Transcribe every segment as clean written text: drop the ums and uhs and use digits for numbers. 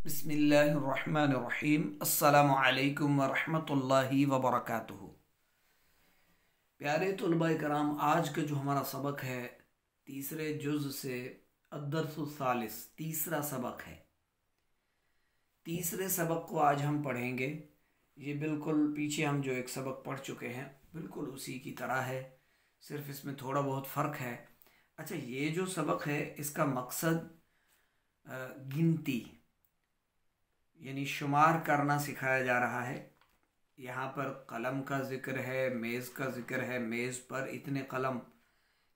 बिस्मिल्लाहिर्रहमानिर्रहीम। अस्सलामु अलैकुम वरहमतुल्लाहि वबरकातुहू। प्यारे तुलबा कराम, आज का जो हमारा सबक है तीसरे जुज़ से अद्दर्सुस्सालिस, तीसरा सबक है। तीसरे सबक को आज हम पढ़ेंगे। ये बिल्कुल पीछे हम जो एक सबक पढ़ चुके हैं बिल्कुल उसी की तरह है, सिर्फ इसमें थोड़ा बहुत फ़र्क है। अच्छा, ये जो सबक है इसका मकसद गिनती यानी शुमार करना सिखाया जा रहा है। यहाँ पर कलम का ज़िक्र है, मेज़ का ज़िक्र है, मेज़ पर इतने कलम,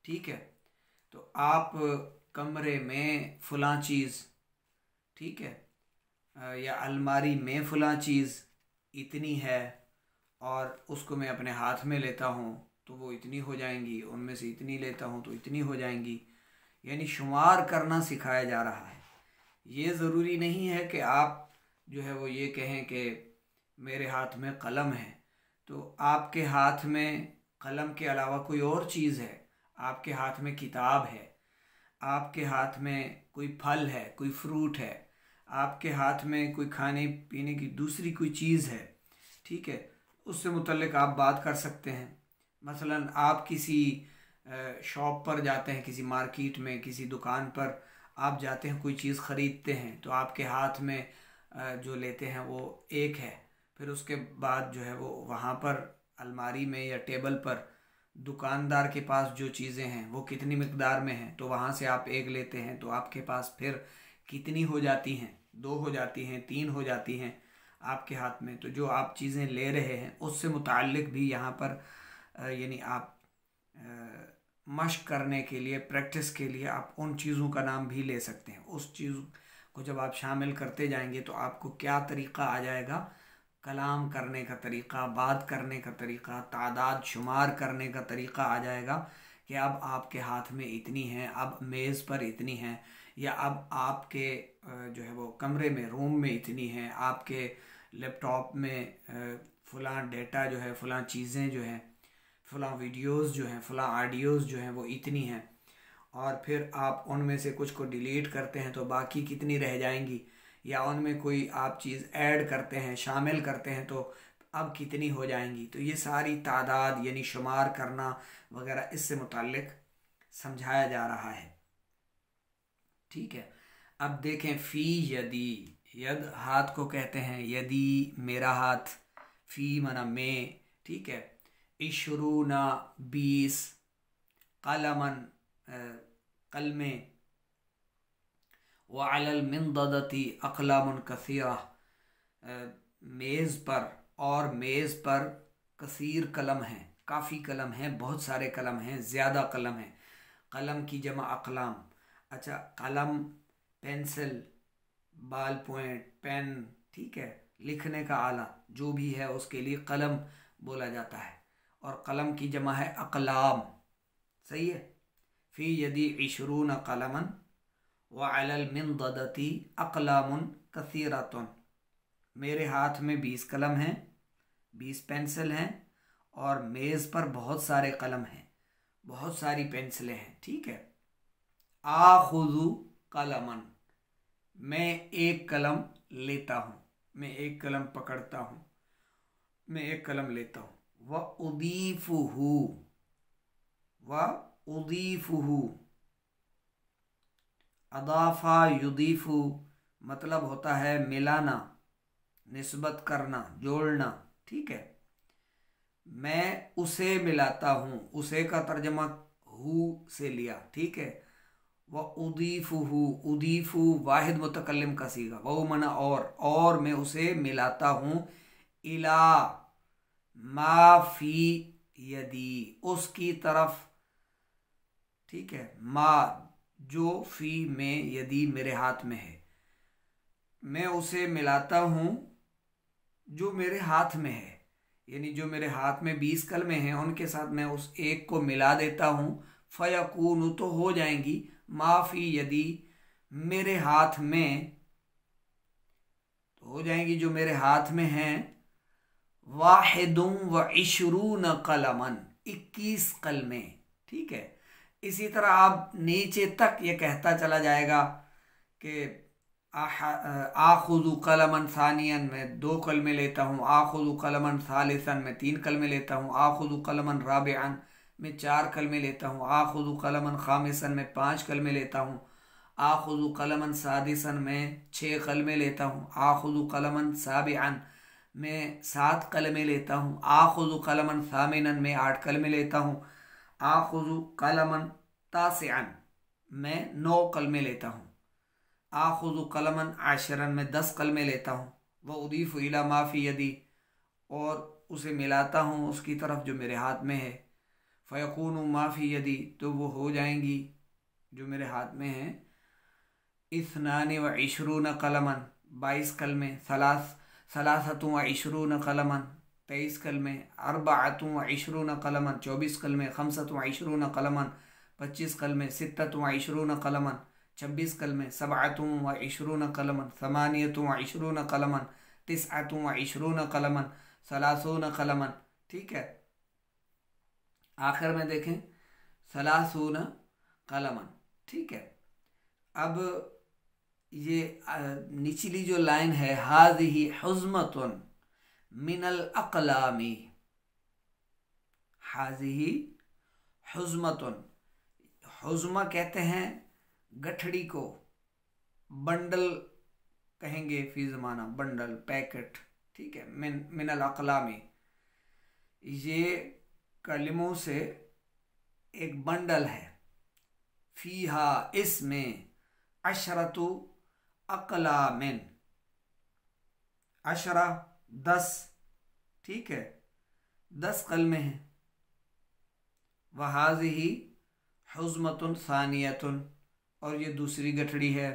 ठीक है। तो आप कमरे में फ़लाँ चीज़, ठीक है, या अलमारी में फ़लाँ चीज़ इतनी है और उसको मैं अपने हाथ में लेता हूँ तो वो इतनी हो जाएंगी, उनमें से इतनी लेता हूँ तो इतनी हो जाएंगी, यानी शुमार करना सिखाया जा रहा है। ये ज़रूरी नहीं है कि आप जो है वो ये कहें कि मेरे हाथ में कलम है तो आपके हाथ में कलम के अलावा कोई और चीज़ है, आपके हाथ में किताब है, आपके हाथ में कोई फल है, कोई फ्रूट है, आपके हाथ में कोई खाने पीने की दूसरी कोई चीज़ है, ठीक है। उससे मुतल्लिक आप बात कर सकते हैं। मसलन आप किसी शॉप पर जाते हैं, किसी मार्केट में, किसी दुकान पर आप जाते हैं, कोई चीज़ ख़रीदते हैं तो आपके हाथ में जो लेते हैं वो एक है। फिर उसके बाद जो है वो वहाँ पर अलमारी में या टेबल पर दुकानदार के पास जो चीज़ें हैं वो कितनी मिकदार में हैं तो वहाँ से आप एक लेते हैं तो आपके पास फिर कितनी हो जाती हैं, 2 हो जाती हैं, 3 हो जाती हैं आपके हाथ में। तो जो आप चीज़ें ले रहे हैं उससे मुताल्लिक भी यहाँ पर यानी आप मश्क करने के लिए, प्रैक्टिस के लिए आप उन चीज़ों का नाम भी ले सकते हैं। उस चीज़ को जब आप शामिल करते जाएंगे तो आपको क्या तरीक़ा आ जाएगा, कलाम करने का तरीक़ा, बात करने का तरीक़ा, तादाद शुमार करने का तरीक़ा आ जाएगा कि अब आपके हाथ में इतनी हैं, अब मेज़ पर इतनी हैं, या अब आपके जो है वो कमरे में, रूम में इतनी हैं, आपके लैपटॉप में फ़लाँ डेटा जो है, फ़लाँ चीज़ें जो हैं, फ़लाँ वीडियोज़ जो हैं, फ़लाँ ऑडियोज़ जो हैं वो इतनी हैं। और फिर आप उनमें से कुछ को डिलीट करते हैं तो बाकी कितनी रह जाएंगी, या उनमें कोई आप चीज़ ऐड करते हैं, शामिल करते हैं तो अब कितनी हो जाएंगी। तो ये सारी तादाद यानी शुमार करना वगैरह इससे मुताल्लिक समझाया जा रहा है, ठीक है। अब देखें, फ़ी यदी, यद हाथ को कहते हैं, यदी मेरा हाथ, फ़ी मना में, ठीक है। इशरूना 20, कलमन कलमे, व अलल मिंददती अक़लामुन कसीरा, मेज़ पर, और मेज़ पर कसीर कलम हैं, काफ़ी कलम हैं, बहुत सारे कलम हैं, ज़्यादा कलम हैं। कलम की जमा अक़लाम। अच्छा, कलम, पेंसिल, बाल पॉइंट, पेन, ठीक है, लिखने का आला जो भी है उसके लिए कलम बोला जाता है, और कलम की जमा है अक़लाम, सही है। फ़ी यदी इशरून कलमन व अलल मिंददती अक़लामुन कसीरतुन, मेरे हाथ में 20 कलम हैं, 20 पेंसिल हैं, और मेज़ पर बहुत सारे कलम हैं, बहुत सारी पेंसिलें हैं, ठीक है। आखुज़ु कलमन, मैं एक कलम लेता हूँ, मैं एक कलम पकड़ता हूँ, मैं एक कलम लेता हूँ। व उदीफ़ुहु, व उदीफ़ुहु, अदाफ़ा युदीफ़ु मतलब होता है मिलाना, निस्बत करना, जोड़ना, ठीक है। मैं उसे मिलाता हूँ, उसे का तर्जमा हु से लिया, ठीक है। व उदीफ़ुहु, उदीफ़ु वाहिद मुतकल्लिम का सीगा, वो मना और मैं उसे मिलाता हूँ, इला मा फ़ी यदी, उसकी तरफ, ठीक है, मा जो फ़ी में, यदी मेरे हाथ में है, मैं उसे मिलाता हूँ जो मेरे हाथ में है, यानी जो मेरे हाथ में 20 कलमें हैं उनके साथ मैं उस एक को मिला देता हूँ। फ़यकून तो हो जाएंगी, माफ़ी यदी मेरे हाथ में, तो हो जाएंगी जो मेरे हाथ में हैं, वाहिदुम व इशरून कलमन, 21 कलमें, ठीक है। इसी तरह आप नीचे तक ये कहता चला जाएगा कि आखुदु कलमन सानियन में 2 कलमे लेता हूँ। आखुदु कलमन सालिसन में 3 कलमे लेता हूँ। आखुदु कलमन राबिअन में 4 कलमे लेता हूँ। आखुदु कलमन खामिसन में 5 कलमे लेता हूँ। आखुदु कलमन सादिसन में 6 कलमे लेता हूँ। आखुदु कलमन साबिअन में 7 कलमे लेता हूँ। आखुदु कलमन सामिनन में 8 कलमे लेता हूँ। आखुदु कलमन तासिअन में 9 कलमे लेता हूँ। आखुदु कलमन आशरन में 10 कलमे लेता हूँ। वह उदीफ़ु इला माफ़ी यदी, और उसे मिलाता हूँ उसकी तरफ जो मेरे हाथ में है। फ़यकूनु माफ़ी यदी, तो वो हो जाएंगी जो मेरे हाथ में है। इस्नानि व इशरून कलमन 22 कलमे। सलासतु व इशरून कलमन 23 कलमे। अरबाअतु व इशरून कलमन 24 कलमे। खमसतु व इशरून कलमन 25 कलमे। सित्ततु व इशरून कलमन 26 कलमे। सबअतु व इशरून कलमन। समानियतु व इशरून कलमन। तिस्अतु व इशरून कलमन। सलासून कलमन। ठीक है, आखिर में देखें सलासून कलमन। ठीक है, अब ये निचली जो लाइन है, हाज़िही हुज़्मतुन मिनल अक़लामी। हाज़िही हुज़्मतुन, हुज़्मा कहते हैं गठड़ी को, बंडल कहेंगे फी ज़माना, बंडल, पैकेट। ठीक है, मिनल अक़लामी, ये कलिमों से एक बंडल है। फीहा, इसमें, अशरतु अक़लामिन, अशरा 10, ठीक है, 10 कलमे हैं। वहाज़िही हुज़्मतुन सानियतुन, और ये दूसरी गठड़ी है।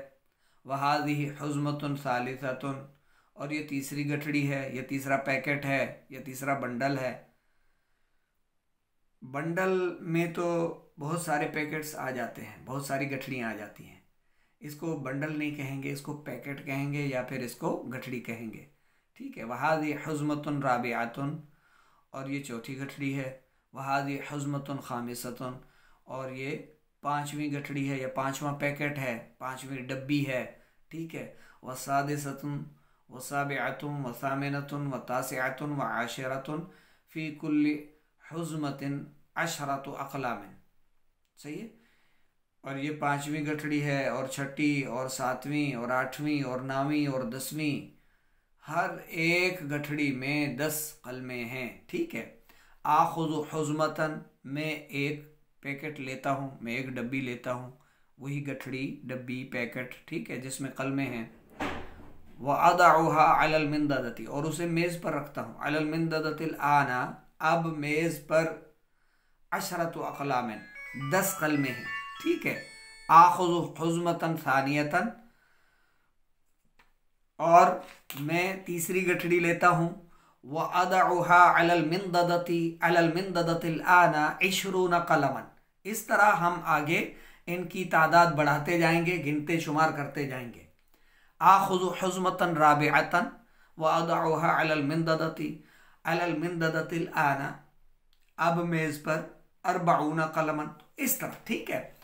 वहाज़िही हुज़्मतुन सालिसतुन, और ये तीसरी गठड़ी है, ये तीसरा पैकेट है, ये तीसरा बंडल है। बंडल में तो बहुत सारे पैकेट्स आ जाते हैं, बहुत सारी गठड़ियाँ आ जाती हैं। इसको बंडल नहीं कहेंगे, इसको पैकेट कहेंगे या फिर इसको गठड़ी कहेंगे। ठीक है, वहाज़िही हुज़्मतुन राबिअतुन, और ये चौथी गठड़ी है। वहाज़िही हुज़्मतुन खामिसतुन, और ये 5वीं गठड़ी है या 5वां पैकेट है, 5वीं डब्बी है। ठीक है, वसादिसतुन वसाबिअतुन वसामिनतुन वतासिअतुन व आशिरतुन फ़ी कुल्ली हुज़्मतिन अशरतु अक़लामिन। सही है, और ये 5वीं गठड़ी है, और 6ठी और 7वीं और 8वीं और 9वीं और 10वीं, हर एक गठड़ी में 10 कलमे हैं। ठीक है, आखुज़ु हुज़्मतन, मैं एक पैकेट लेता हूँ, मैं एक डब्बी लेता हूँ, वही गठड़ी, डब्बी, पैकेट, ठीक है, जिसमें कलमे हैं। व अदउहा अलल मिंददती, और उसे मेज़ पर रखता हूँ। अलल मिंददतिल आना, अब मेज़ पर अशरतु अक़लामिन, 10 कलमे हैं। ठीक है, आखुज़ु हुज़्मतन सानियतन, और मैं तीसरी गठड़ी लेता हूँ। व अदउहा अलल मिंददतिल आना इशरून कलमन। इस तरह हम आगे इनकी तादाद बढ़ाते जाएंगे, गिनते शुमार करते जाएंगे। आखुज़ु हुज़्मतन राबिअतन व अदउहा अलल मिंददतिल आना, अब मेज़ पर अरबाउन कलमन, इस तरह। ठीक है,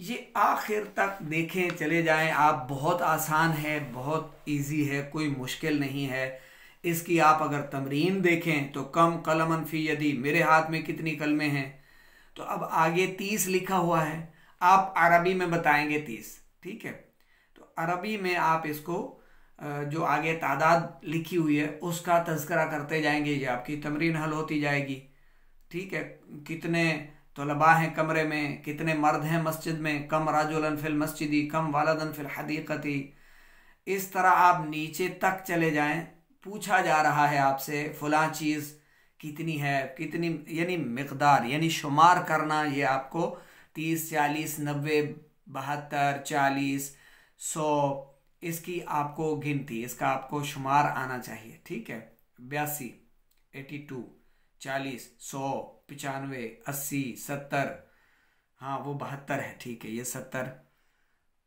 ये आखिर तक देखें, चले जाएं आप। बहुत आसान है, बहुत इजी है, कोई मुश्किल नहीं है। इसकी आप अगर तमरीन देखें तो कम कलमन फी यदी, मेरे हाथ में कितनी कलमे हैं, तो अब आगे 30 लिखा हुआ है, आप अरबी में बताएंगे 30। ठीक है, तो अरबी में आप इसको जो आगे तादाद लिखी हुई है उसका तज़किरा करते जाएंगे, ये आपकी तमरीन हल होती जाएगी। ठीक है, कितने तलबा हैं कमरे में, कितने मर्द हैं मस्जिद में, कम रजुलन फिल मस्जिदी, कम वालदन फिल हदीक़ती। इस तरह आप नीचे तक चले जाएं, पूछा जा रहा है आपसे फलां चीज़ कितनी है, कितनी, यानी मिक़दार, यानी शुमार करना। ये आपको 30, 40, 90, 72, 40, 100, इसकी आपको गिनती, इसका आपको शुमार आना चाहिए। ठीक है, 82, 82, 40, 100, 95, 80, 70, हाँ वो 72 है। ठीक है, ये 70,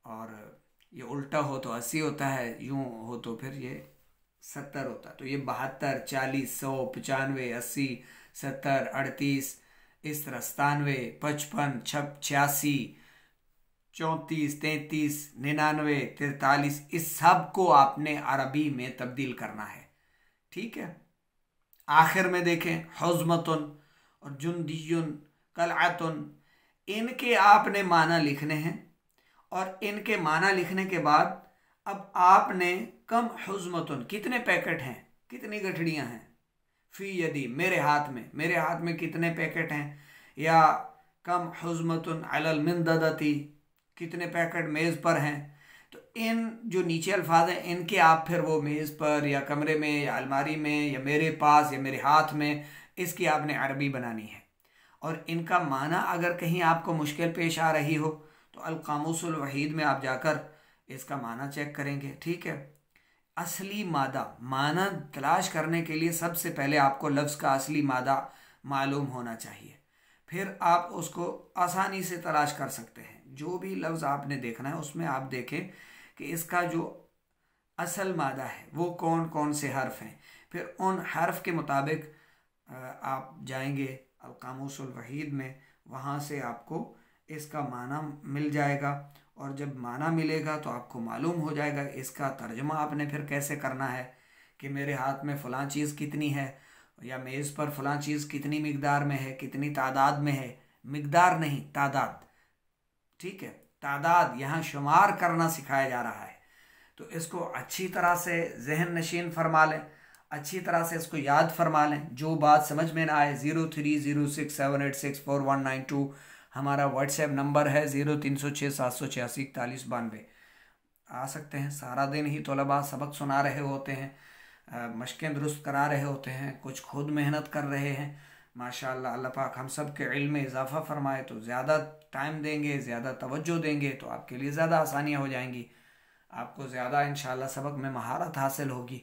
और ये उल्टा हो तो 80 होता है, यूं हो तो फिर ये 70 होता है। तो ये 72, 40, 100, 95, 80, 70, 38, इस तरह 97, 55, 86, 34, 33, 99, 43, इस सब को आपने अरबी में तब्दील करना है। ठीक है। आखिर में देखें हुज़्मतुन और जुंदियुन, कलअतुन, इनके आपने माना लिखने हैं और इनके माना लिखने के बाद अब आपने कम हुज़्मतुन, कितने पैकेट हैं, कितनी गठड़ियां हैं, फी यदी, मेरे हाथ में कितने पैकेट हैं, या कम हुज़्मतुन अलल मिंददती, कितने पैकेट मेज़ पर हैं। तो इन जो नीचे अल्फाज हैं इनके आप फिर वो मेज़ पर या कमरे में या अलमारी में या मेरे पास या मेरे हाथ में, इसकी आपने अरबी बनानी है। और इनका माना अगर कहीं आपको मुश्किल पेश आ रही हो तो अल कामूसुल वहीद में आप जाकर इसका माना चेक करेंगे। ठीक है। असली माना तलाश करने के लिए सबसे पहले आपको लफ्ज़ का असली मादा मालूम होना चाहिए, फिर आप उसको आसानी से तलाश कर सकते हैं। जो भी लफ्ज़ आपने देखना है उसमें आप देखें कि इसका जो असल मादा है वो कौन कौन से हर्फ हैं, फिर उन हर्फ के मुताबिक आप जाएंगे अल कामूसुल वहीद में, वहाँ से आपको इसका माना मिल जाएगा। और जब माना मिलेगा तो आपको मालूम हो जाएगा इसका तर्जमा आपने फिर कैसे करना है कि मेरे हाथ में फ़लाँ चीज़ कितनी है, या मेज़ पर फ़लाँ चीज़ कितनी मिकदार में है, कितनी तादाद में है, मिकदार नहीं तादाद। ठीक है। तादाद यहाँ शुमार करना सिखाया जा रहा है। तो इसको अच्छी तरह से जहन नशीन फरमा लें, अच्छी तरह से इसको याद फरमा लें। जो बात समझ में ना आए 030678649192 हमारा व्हाट्सएप नंबर है, 030678614192 आ सकते हैं। सारा दिन ही तलबा सबक सुना रहे होते हैं, मशक़ें दुरुस्त करा रहे होते हैं, कुछ खुद मेहनत कर रहे हैं। माशाअल्लाह, अल्लाह पाक हम सब के इल्म में इजाफ़ा फरमाए। तो ज़्यादा टाइम देंगे, ज़्यादा तवज्जो देंगे तो आपके लिए ज़्यादा आसानियाँ हो जाएंगी, आपको ज़्यादा इंशाअल्लाह सबक में महारत हासिल होगी।